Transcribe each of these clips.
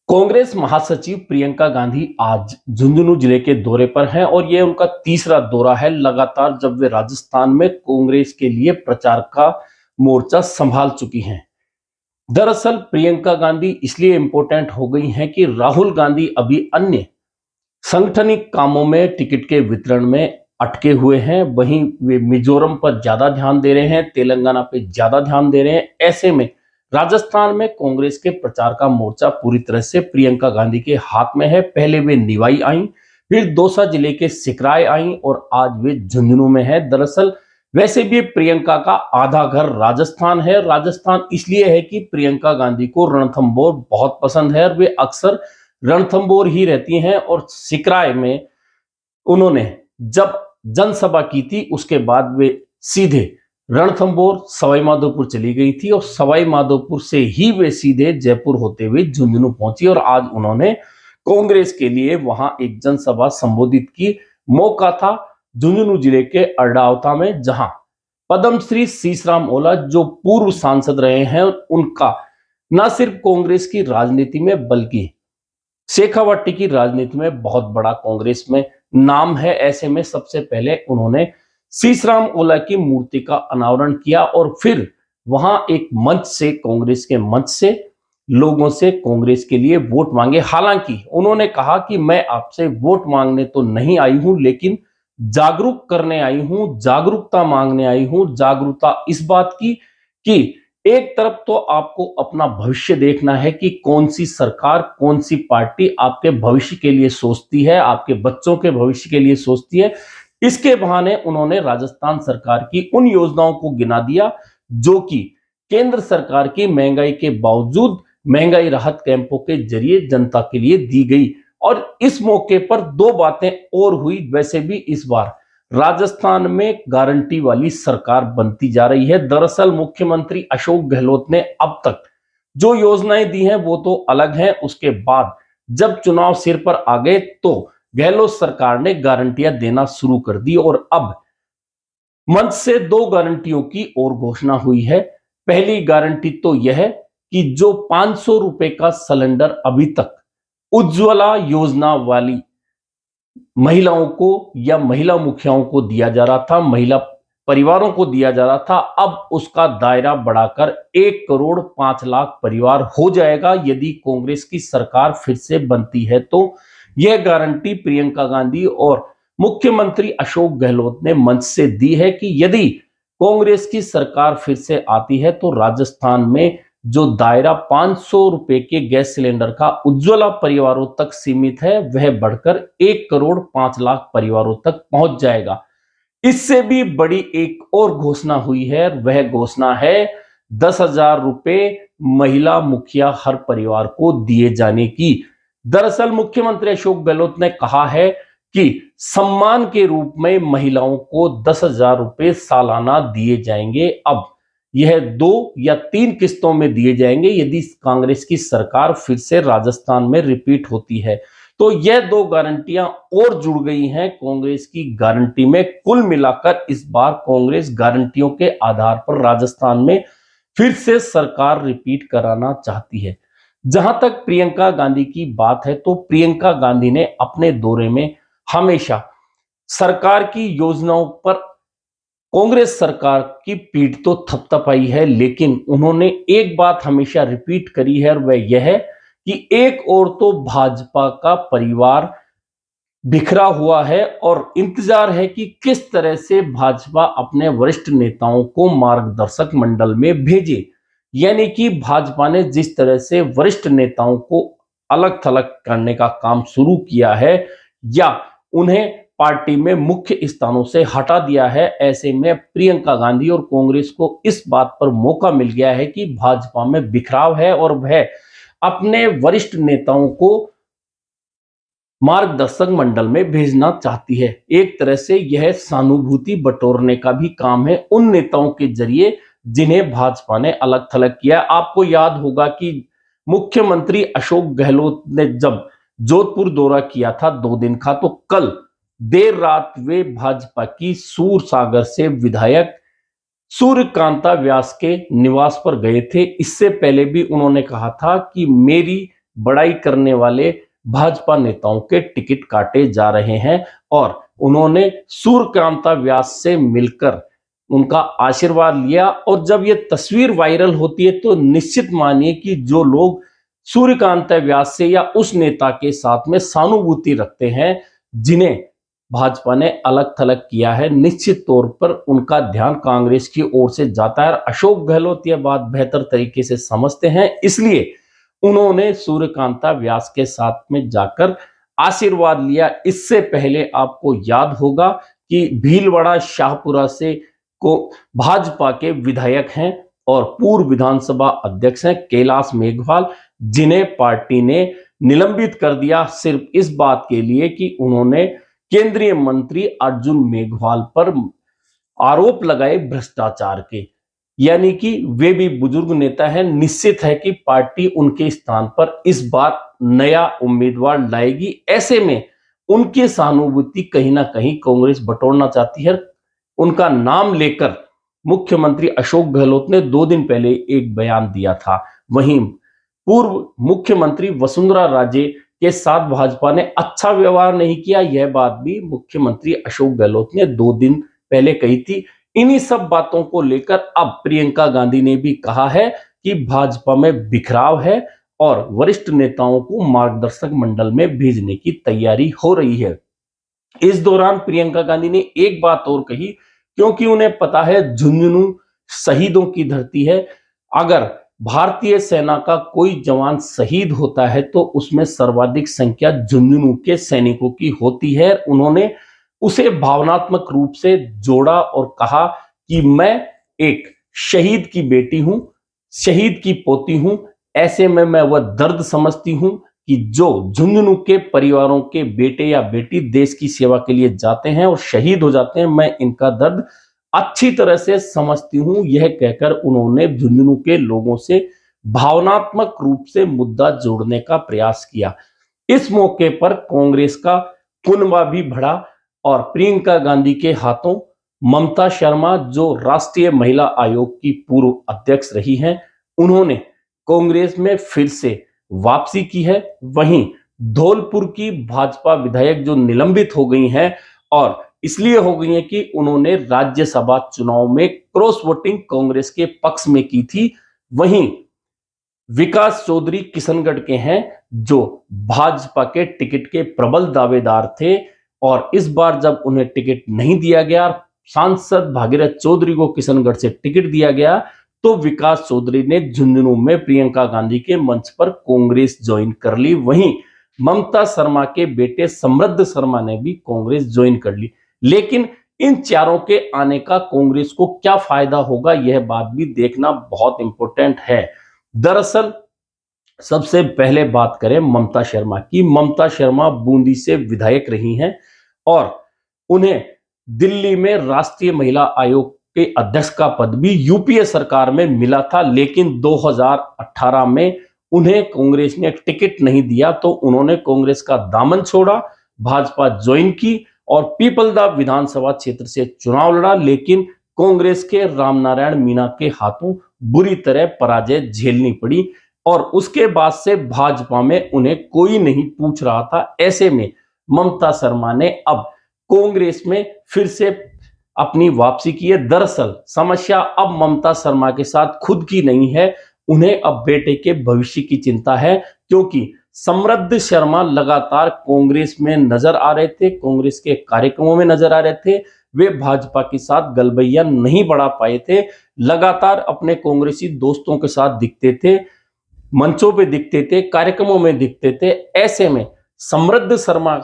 कांग्रेस महासचिव प्रियंका गांधी आज झुंझुनू जिले के दौरे पर हैं और यह उनका तीसरा दौरा है लगातार जब वे राजस्थान में कांग्रेस के लिए प्रचार का मोर्चा संभाल चुकी हैं। दरअसल प्रियंका गांधी इसलिए इंपॉर्टेंट हो गई हैं कि राहुल गांधी अभी अन्य संगठनिक कामों में टिकट के वितरण में अटके हुए हैं। वहीं वे मिजोरम पर ज्यादा ध्यान दे रहे हैं, तेलंगाना पे ज्यादा ध्यान दे रहे हैं। ऐसे में राजस्थान में कांग्रेस के प्रचार का मोर्चा पूरी तरह से प्रियंका गांधी के हाथ में है। पहले वे निवाई आई, फिर दौसा जिले के सिकराय आई और आज वे झुंझुनू में है। दरअसल वैसे भी प्रियंका का आधा घर राजस्थान है। राजस्थान इसलिए है कि प्रियंका गांधी को रणथंभौर बहुत पसंद है और वे अक्सर रणथंभौर ही रहती हैं। और सिकराय में उन्होंने जब जनसभा की थी उसके बाद वे सीधे रणथंभौर सवाई माधोपुर चली गई थी और सवाई माधोपुर से ही वे सीधे जयपुर होते हुए झुंझुनू पहुंची और आज उन्होंने कांग्रेस के लिए वहां एक जनसभा संबोधित की। मौका था झुंझुनू जिले के अरडावता में, जहां पद्मश्री शीशराम ओला जो पूर्व सांसद रहे हैं, उनका न सिर्फ कांग्रेस की राजनीति में बल्कि शेखावाटी की राजनीति में बहुत बड़ा कांग्रेस में नाम है। ऐसे में सबसे पहले उन्होंने शीशराम ओला की मूर्ति का अनावरण किया और फिर वहां एक मंच से, कांग्रेस के मंच से लोगों से कांग्रेस के लिए वोट मांगे। हालांकि उन्होंने कहा कि मैं आपसे वोट मांगने तो नहीं आई हूं, लेकिन जागरूक करने आई हूं, जागरूकता मांगने आई हूं। जागरूकता इस बात की कि एक तरफ तो आपको अपना भविष्य देखना है कि कौन सी सरकार, कौन सी पार्टी आपके भविष्य के लिए सोचती है, आपके बच्चों के भविष्य के लिए सोचती है। इसके बहाने उन्होंने राजस्थान सरकार की उन योजनाओं को गिना दिया जो कि केंद्र सरकार की महंगाई के बावजूद महंगाई राहत कैंपों के जरिए जनता के लिए दी गई। और इस मौके पर दो बातें और हुई। वैसे भी इस बार राजस्थान में गारंटी वाली सरकार बनती जा रही है। दरअसल मुख्यमंत्री अशोक गहलोत ने अब तक जो योजनाएं दी हैं वो तो अलग हैं। उसके बाद जब चुनाव सिर पर आ गए तो गहलोत सरकार ने गारंटियां देना शुरू कर दी और अब मंच से दो गारंटियों की और घोषणा हुई है। पहली गारंटी तो यह है कि जो 500 रुपए का सिलेंडर अभी तक उज्ज्वला योजना वाली महिलाओं को या महिला मुखियाओं को दिया जा रहा था, महिला परिवारों को दिया जा रहा था, अब उसका दायरा बढ़ाकर 1,05,00,000 परिवार हो जाएगा यदि कांग्रेस की सरकार फिर से बनती है। तो यह गारंटी प्रियंका गांधी और मुख्यमंत्री अशोक गहलोत ने मंच से दी है कि यदि कांग्रेस की सरकार फिर से आती है तो राजस्थान में जो दायरा 500 रुपए के गैस सिलेंडर का उज्ज्वला परिवारों तक सीमित है वह बढ़कर 1,05,00,000 परिवारों तक पहुंच जाएगा। इससे भी बड़ी एक और घोषणा हुई है, वह घोषणा है 10,000 रुपए महिला मुखिया हर परिवार को दिए जाने की। दरअसल मुख्यमंत्री अशोक गहलोत ने कहा है कि सम्मान के रूप में महिलाओं को 10,000 रुपए सालाना दिए जाएंगे। अब यह 2 या 3 किस्तों में दिए जाएंगे यदि कांग्रेस की सरकार फिर से राजस्थान में रिपीट होती है। तो यह दो गारंटियां और जुड़ गई हैं कांग्रेस की गारंटी में। कुल मिलाकर इस बार कांग्रेस गारंटियों के आधार पर राजस्थान में फिर से सरकार रिपीट कराना चाहती है। जहां तक प्रियंका गांधी की बात है तो प्रियंका गांधी ने अपने दौरे में हमेशा सरकार की योजनाओं पर कांग्रेस सरकार की पीठ तो थपथपाई है, लेकिन उन्होंने एक बात हमेशा रिपीट करी है और वह यह है कि एक और तो भाजपा का परिवार बिखरा हुआ है और इंतजार है कि किस तरह से भाजपा अपने वरिष्ठ नेताओं को मार्गदर्शक मंडल में भेजे। यानी कि भाजपा ने जिस तरह से वरिष्ठ नेताओं को अलग थलग करने का काम शुरू किया है या उन्हें पार्टी में मुख्य स्थानों से हटा दिया है, ऐसे में प्रियंका गांधी और कांग्रेस को इस बात पर मौका मिल गया है कि भाजपा में बिखराव है और वह अपने वरिष्ठ नेताओं को मार्गदर्शक मंडल में भेजना चाहती है। एक तरह से यह सहानुभूति बटोरने का भी काम है उन नेताओं के जरिए जिन्हें भाजपा ने अलग थलग किया। आपको याद होगा कि मुख्यमंत्री अशोक गहलोत ने जब जोधपुर दौरा किया था 2 दिन का, तो कल देर रात वे भाजपा की सूरसागर से विधायक सूर्यकांता व्यास के निवास पर गए थे। इससे पहले भी उन्होंने कहा था कि मेरी बड़ाई करने वाले भाजपा नेताओं के टिकट काटे जा रहे हैं, और उन्होंने सूर्यकांता व्यास से मिलकर उनका आशीर्वाद लिया। और जब ये तस्वीर वायरल होती है तो निश्चित मानिए कि जो लोग सूर्यकांता व्यास से या उस नेता के साथ में सहानुभूति रखते हैं, जिन्हें भाजपा ने अलग थलग किया है, निश्चित तौर पर उनका ध्यान कांग्रेस की ओर से जाता है। और अशोक गहलोत यह बात बेहतर तरीके से समझते हैं, इसलिए उन्होंने सूर्यकांता व्यास के साथ में जाकर आशीर्वाद लिया। इससे पहले आपको याद होगा कि भीलवाड़ा शाहपुरा से को भाजपा के विधायक हैं और पूर्व विधानसभा अध्यक्ष हैं कैलाश मेघवाल, जिन्हें पार्टी ने निलंबित कर दिया सिर्फ इस बात के लिए कि उन्होंने केंद्रीय मंत्री अर्जुन मेघवाल पर आरोप लगाए भ्रष्टाचार के। यानी कि वे भी बुजुर्ग नेता हैं, निश्चित है कि पार्टी उनके स्थान पर इस बार नया उम्मीदवार लाएगी। ऐसे में उनकी सहानुभूति कहीं ना कहीं कांग्रेस बटोरना चाहती है। उनका नाम लेकर मुख्यमंत्री अशोक गहलोत ने 2 दिन पहले एक बयान दिया था। वहीं पूर्व मुख्यमंत्री वसुंधरा राजे के साथ भाजपा ने अच्छा व्यवहार नहीं किया, यह बात भी मुख्यमंत्री अशोक गहलोत ने 2 दिन पहले कही थी। इन्हीं सब बातों को लेकर अब प्रियंका गांधी ने भी कहा है कि भाजपा में बिखराव है और वरिष्ठ नेताओं को मार्गदर्शक मंडल में भेजने की तैयारी हो रही है। इस दौरान प्रियंका गांधी ने एक बात और कही, क्योंकि उन्हें पता है झुंझुनू शहीदों की धरती है। अगर भारतीय सेना का कोई जवान शहीद होता है तो उसमें सर्वाधिक संख्या झुंझुनू के सैनिकों की होती है। उन्होंने उसे भावनात्मक रूप से जोड़ा और कहा कि मैं एक शहीद की बेटी हूं, शहीद की पोती हूं। ऐसे में मैं वह दर्द समझती हूं कि जो झुंझुनू के परिवारों के बेटे या बेटी देश की सेवा के लिए जाते हैं और शहीद हो जाते हैं, मैं इनका दर्द अच्छी तरह से समझती हूं। यह कहकर उन्होंने झुंझुनू के लोगों से भावनात्मक रूप से मुद्दा जोड़ने का प्रयास किया। इस मौके पर कांग्रेस का कुनबा भी बढ़ा और प्रियंका गांधी के हाथों ममता शर्मा, जो राष्ट्रीय महिला आयोग की पूर्व अध्यक्ष रही हैं, उन्होंने कांग्रेस में फिर से वापसी की है। वहीं धौलपुर की भाजपा विधायक जो निलंबित हो गई हैं, और इसलिए हो गई हैं कि उन्होंने राज्यसभा चुनाव में क्रॉस वोटिंग कांग्रेस के पक्ष में की थी। वहीं विकास चौधरी किशनगढ़ के हैं, जो भाजपा के टिकट के प्रबल दावेदार थे, और इस बार जब उन्हें टिकट नहीं दिया गया, सांसद भागीरथ चौधरी को किशनगढ़ से टिकट दिया गया, तो विकास चौधरी ने झुंझुनू में प्रियंका गांधी के मंच पर कांग्रेस ज्वाइन कर ली। वहीं ममता शर्मा के बेटे समृद्ध शर्मा ने भी कांग्रेस ज्वाइन कर ली। लेकिन इन चारों के आने का कांग्रेस को क्या फायदा होगा, यह बात भी देखना बहुत इंपॉर्टेंट है। दरअसल सबसे पहले बात करें ममता शर्मा की। ममता शर्मा बूंदी से विधायक रही हैं और उन्हें दिल्ली में राष्ट्रीय महिला आयोग के अध्यक्ष का पद भी यूपीए सरकार में मिला था। लेकिन 2018 में उन्हें कांग्रेस ने टिकट नहीं दिया, तो उन्होंने कांग्रेस का दामन छोड़ा, भाजपा ज्वाइन की और पीपलदा विधानसभा क्षेत्र से चुनाव लड़ा। लेकिन कांग्रेस के रामनारायण मीना के हाथों बुरी तरह पराजय झेलनी पड़ी और उसके बाद से भाजपा में उन्हें कोई नहीं पूछ रहा था। ऐसे में ममता शर्मा ने अब कांग्रेस में फिर से अपनी वापसी की है। दरअसल समस्या अब ममता शर्मा के साथ खुद की नहीं है, उन्हें अब बेटे के भविष्य की चिंता है, क्योंकि समृद्ध शर्मा लगातार कांग्रेस में नजर आ रहे थे, कांग्रेस के कार्यक्रमों में नजर आ रहे थे। वे भाजपा के साथ गलबैया नहीं बढ़ा पाए थे, लगातार अपने कांग्रेसी दोस्तों के साथ दिखते थे, मंचों पे दिखते थे, कार्यक्रमों में दिखते थे। ऐसे में समृद्ध शर्मा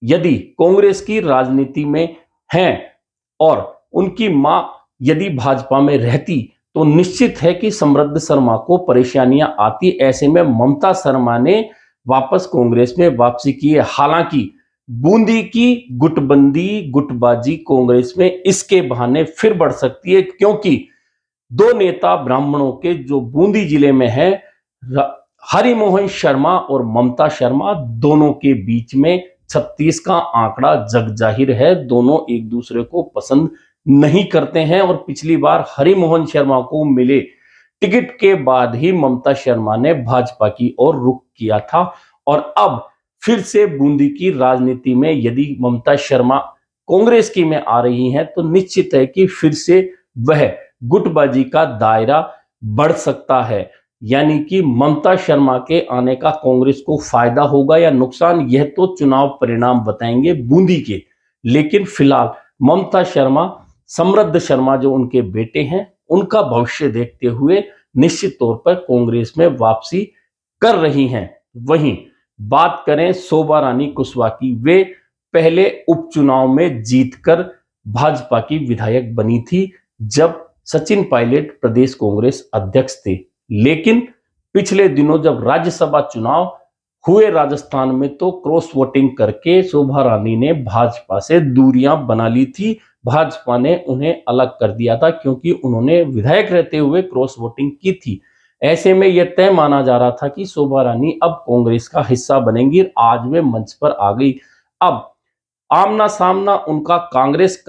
यदि कांग्रेस की राजनीति में हैं और उनकी मां यदि भाजपा में रहती, तो निश्चित है कि समृद्ध शर्मा को परेशानियां आती। ऐसे में ममता शर्मा ने वापस कांग्रेस में वापसी की है। हालांकि बूंदी की गुटबाजी कांग्रेस में इसके बहाने फिर बढ़ सकती है, क्योंकि 2 नेता ब्राह्मणों के जो बूंदी जिले में है, हरिमोहन शर्मा और ममता शर्मा, दोनों के बीच में 36 का आंकड़ा जग जाहिर है। दोनों एक दूसरे को पसंद नहीं करते हैं। और पिछली बार हरिमोहन शर्मा को मिले टिकट के बाद ही ममता शर्मा ने भाजपा की ओर रुख किया था। और अब फिर से बूंदी की राजनीति में यदि ममता शर्मा कांग्रेस की में आ रही हैं तो निश्चित है कि फिर से वह गुटबाजी का दायरा बढ़ सकता है। यानी कि ममता शर्मा के आने का कांग्रेस को फायदा होगा या नुकसान, यह तो चुनाव परिणाम बताएंगे बूंदी के। लेकिन फिलहाल ममता शर्मा, समृद्ध शर्मा जो उनके बेटे हैं, उनका भविष्य देखते हुए निश्चित तौर पर कांग्रेस में वापसी कर रही हैं। वहीं बात करें शोभा रानी कुशवाहा की, वे पहले उपचुनाव में जीतकर भाजपा की विधायक बनी थी जब सचिन पायलट प्रदेश कांग्रेस अध्यक्ष थे। लेकिन पिछले दिनों जब राज्यसभा चुनाव हुए राजस्थान में तो क्रॉस वोटिंग करके शोभा रानी ने भाजपा से दूरियां बना ली थी। भाजपा ने उन्हें अलग कर दिया था क्योंकि उन्होंने विधायक रहते हुए क्रॉस वोटिंग की थी। ऐसे में यह तय माना जा रहा था कि शोभा रानी अब कांग्रेस का हिस्सा बनेंगी। आज वे मंच पर आ गई। अब आमना सामना उनका कांग्रेस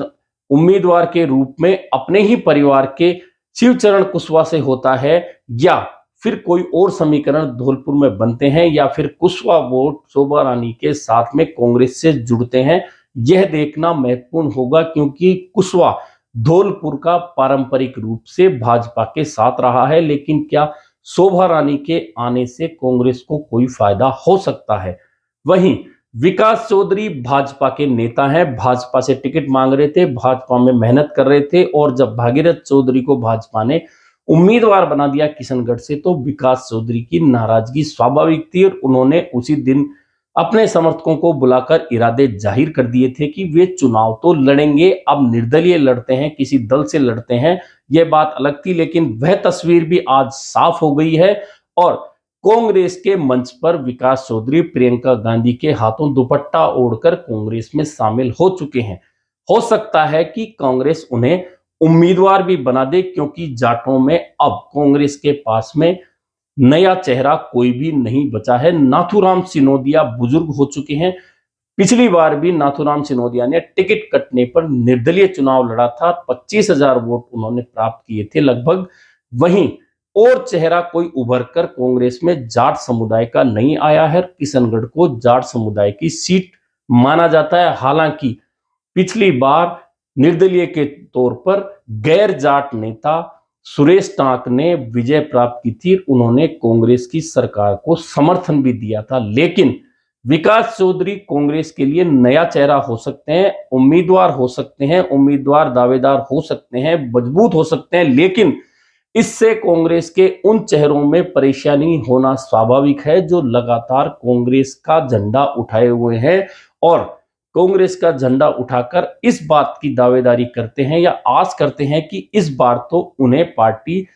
उम्मीदवार के रूप में अपने ही परिवार के शिवचरण कुशवाहा से होता है, या फिर कोई और समीकरण धौलपुर में बनते हैं, या फिर कुशवाहा वोट शोभा रानी के साथ में कांग्रेस से जुड़ते हैं। यह देखना महत्वपूर्ण होगा क्योंकि कुशवाहा धौलपुर का पारंपरिक रूप से भाजपा के साथ रहा है। लेकिन क्या शोभा रानी के आने से कांग्रेस को कोई फायदा हो सकता है? वहीं विकास चौधरी भाजपा के नेता हैं, भाजपा से टिकट मांग रहे थे, भाजपा में मेहनत कर रहे थे, और जब भागीरथ चौधरी को भाजपा ने उम्मीदवार बना दिया किशनगढ़ से तो विकास चौधरी की नाराजगी स्वाभाविक थी। और उन्होंने उसी दिन अपने समर्थकों को बुलाकर इरादे जाहिर कर दिए थे कि वे चुनाव तो लड़ेंगे, अब निर्दलीय लड़ते हैं, किसी दल से लड़ते हैं, यह बात अलग थी। लेकिन वह तस्वीर भी आज साफ हो गई है और कांग्रेस के मंच पर विकास चौधरी प्रियंका गांधी के हाथों दुपट्टा ओढ़कर कांग्रेस में शामिल हो चुके हैं। हो सकता है कि कांग्रेस उन्हें उम्मीदवार भी बना दे क्योंकि जाटों में अब कांग्रेस के पास में नया चेहरा कोई भी नहीं बचा है। नाथूराम सिनोदिया बुजुर्ग हो चुके हैं। पिछली बार भी नाथूराम सिनोदिया ने टिकट कटने पर निर्दलीय चुनाव लड़ा था, 25,000 वोट उन्होंने प्राप्त किए थे लगभग। वहीं और चेहरा कोई उभर कर कांग्रेस में जाट समुदाय का नहीं आया है। किशनगढ़ को जाट समुदाय की सीट माना जाता है। हालांकि पिछली बार निर्दलीय के तौर पर गैर जाट नेता सुरेश टांक ने विजय प्राप्त की थी। उन्होंने कांग्रेस की सरकार को समर्थन भी दिया था। लेकिन विकास चौधरी कांग्रेस के लिए नया चेहरा हो सकते हैं, उम्मीदवार हो सकते हैं, उम्मीदवार दावेदार हो सकते हैं, मजबूत हो सकते हैं। लेकिन इससे कांग्रेस के उन चेहरों में परेशानी होना स्वाभाविक है जो लगातार कांग्रेस का झंडा उठाए हुए हैं और कांग्रेस का झंडा उठाकर इस बात की दावेदारी करते हैं या आस करते हैं कि इस बार तो उन्हें पार्टी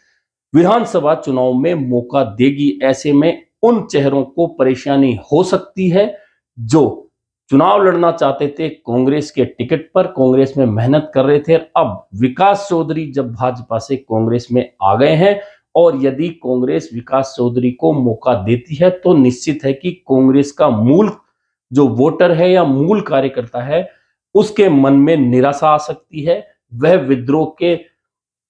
विधानसभा चुनाव में मौका देगी। ऐसे में उन चेहरों को परेशानी हो सकती है जो चुनाव लड़ना चाहते थे कांग्रेस के टिकट पर, कांग्रेस में मेहनत कर रहे थे। अब विकास चौधरी जब भाजपा से कांग्रेस में आ गए हैं और यदि कांग्रेस विकास चौधरी को मौका देती है तो निश्चित है कि कांग्रेस का मूल जो वोटर है या मूल कार्यकर्ता है उसके मन में निराशा आ सकती है, वह विद्रोह के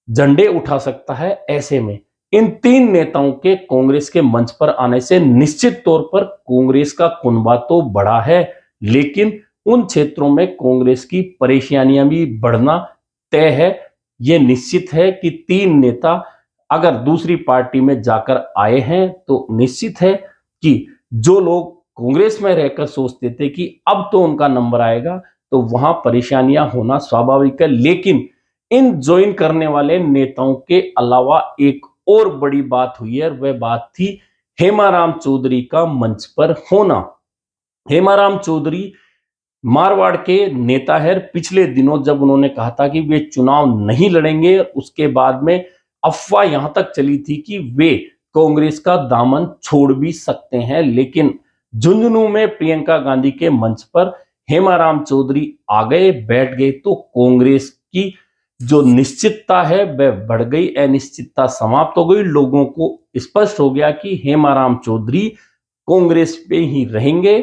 झंडे उठा सकता है। ऐसे में इन तीन नेताओं के कांग्रेस के मंच पर आने से निश्चित तौर पर कांग्रेस का कुनबा तो बढ़ा है, लेकिन उन क्षेत्रों में कांग्रेस की परेशानियां भी बढ़ना तय है। यह निश्चित है कि तीन नेता अगर दूसरी पार्टी में जाकर आए हैं तो निश्चित है कि जो लोग कांग्रेस में रहकर सोचते थे कि अब तो उनका नंबर आएगा तो वहां परेशानियां होना स्वाभाविक है। लेकिन इन ज्वाइन करने वाले नेताओं के अलावा एक और बड़ी बात हुई है, वह बात थी हेमाराम चौधरी का मंच पर होना। हेमाराम चौधरी मारवाड़ के नेता है। पिछले दिनों जब उन्होंने कहा था कि वे चुनाव नहीं लड़ेंगे, उसके बाद में अफवाह यहां तक चली थी कि वे कांग्रेस का दामन छोड़ भी सकते हैं। लेकिन झुंझुनू में प्रियंका गांधी के मंच पर हेमाराम चौधरी आ गए, बैठ गए तो कांग्रेस की जो निश्चितता है वह बढ़ गई, अनिश्चितता समाप्त हो गई। लोगों को स्पष्ट हो गया कि हेमाराम चौधरी कांग्रेस पे ही रहेंगे,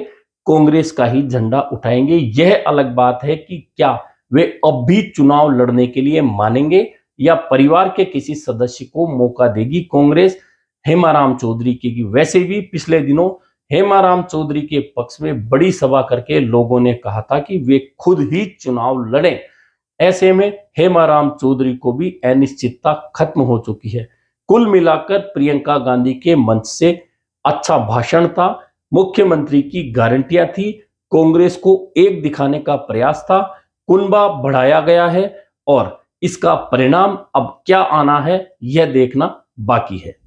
कांग्रेस का ही झंडा उठाएंगे। यह अलग बात है कि क्या वे अब भी चुनाव लड़ने के लिए मानेंगे या परिवार के किसी सदस्य को मौका देगी कांग्रेस हेमाराम चौधरी की? वैसे भी पिछले दिनों हेमाराम चौधरी के पक्ष में बड़ी सभा करके लोगों ने कहा था कि वे खुद ही चुनाव लड़ें। ऐसे में हेमाराम चौधरी को भी अनिश्चितता खत्म हो चुकी है। कुल मिलाकर प्रियंका गांधी के मंच से अच्छा भाषण था, मुख्यमंत्री की गारंटियां थी, कांग्रेस को एक दिखाने का प्रयास था, कुनबा बढ़ाया गया है और इसका परिणाम अब क्या आना है यह देखना बाकी है।